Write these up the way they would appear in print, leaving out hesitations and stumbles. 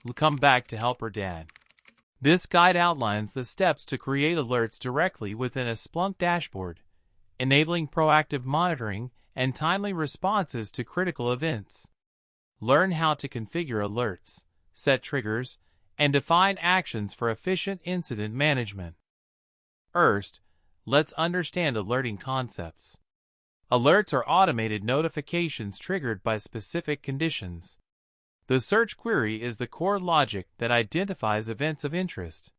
we'll come back to Helper Dad. This guide outlines the steps to create alerts directly within a Splunk dashboard, enabling proactive monitoring and timely responses to critical events. Learn how to configure alerts, set triggers, and define actions for efficient incident management. First, let's understand alerting concepts. Alerts are automated notifications triggered by specific conditions. The search query is the core logic that identifies events of interest.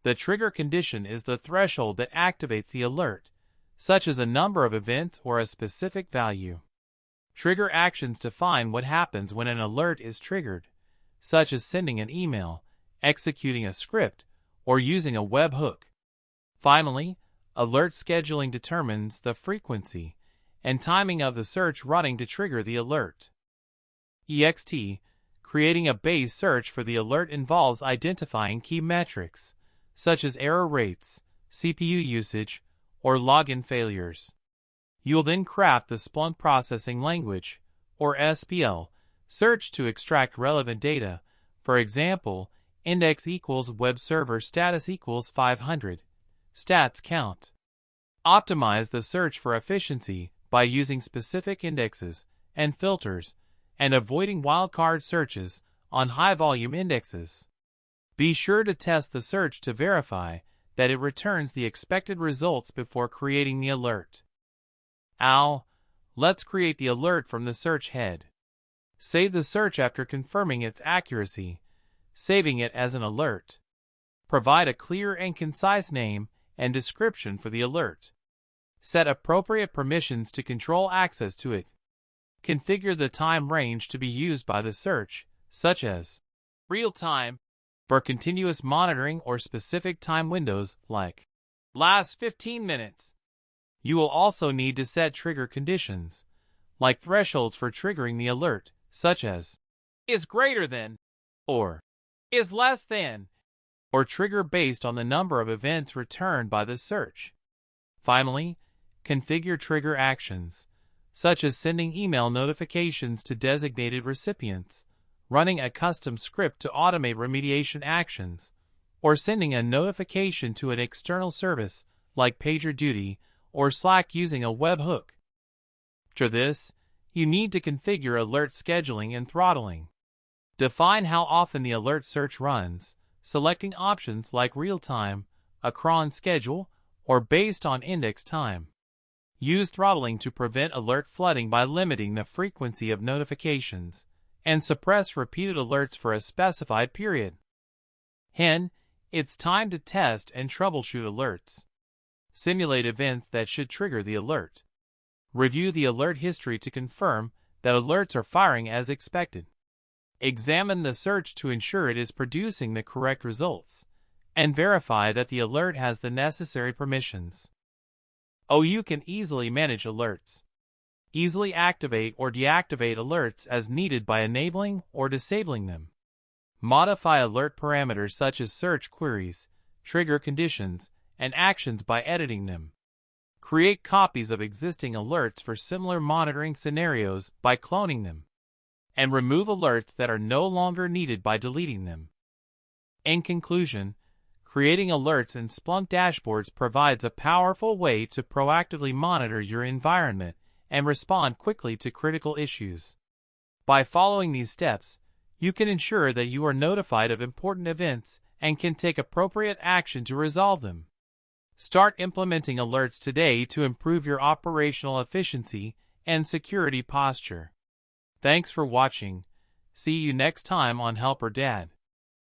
The trigger condition is the threshold that activates the alert, such as a number of events or a specific value. Trigger actions define what happens when an alert is triggered, such as sending an email, executing a script, or using a webhook. Finally, alert scheduling determines the frequency and timing of the search running to trigger the alert. Creating a base search for the alert involves identifying key metrics, such as error rates, CPU usage, or login failures. You'll then craft the Splunk Processing Language, or SPL, search to extract relevant data, for example, index equals web server status equals 500, stats count. Optimize the search for efficiency by using specific indexes and filters, and avoiding wildcard searches on high-volume indexes. Be sure to test the search to verify that it returns the expected results before creating the alert. Let's create the alert from the search head. Save the search after confirming its accuracy, saving it as an alert. Provide a clear and concise name and description for the alert. Set appropriate permissions to control access to it. Configure the time range to be used by the search, such as real-time, for continuous monitoring or specific time windows like last 15 minutes. You will also need to set trigger conditions, like thresholds for triggering the alert, such as is greater than, or is less than, or trigger based on the number of events returned by the search. Finally, configure trigger actions, such as sending email notifications to designated recipients, running a custom script to automate remediation actions, or sending a notification to an external service like PagerDuty or Slack using a webhook. After this, you need to configure alert scheduling and throttling. Define how often the alert search runs, selecting options like real-time, a cron schedule, or based on index time. Use throttling to prevent alert flooding by limiting the frequency of notifications, and suppress repeated alerts for a specified period. It's time to test and troubleshoot alerts. Simulate events that should trigger the alert. Review the alert history to confirm that alerts are firing as expected. Examine the search to ensure it is producing the correct results, and verify that the alert has the necessary permissions. You can easily manage alerts. Easily activate or deactivate alerts as needed by enabling or disabling them. Modify alert parameters such as search queries, trigger conditions, and actions by editing them. Create copies of existing alerts for similar monitoring scenarios by cloning them. And remove alerts that are no longer needed by deleting them. In conclusion, creating alerts in Splunk dashboards provides a powerful way to proactively monitor your environment and respond quickly to critical issues. By following these steps, you can ensure that you are notified of important events and can take appropriate action to resolve them. Start implementing alerts today to improve your operational efficiency and security posture. Thanks for watching. See you next time on Helper Dad.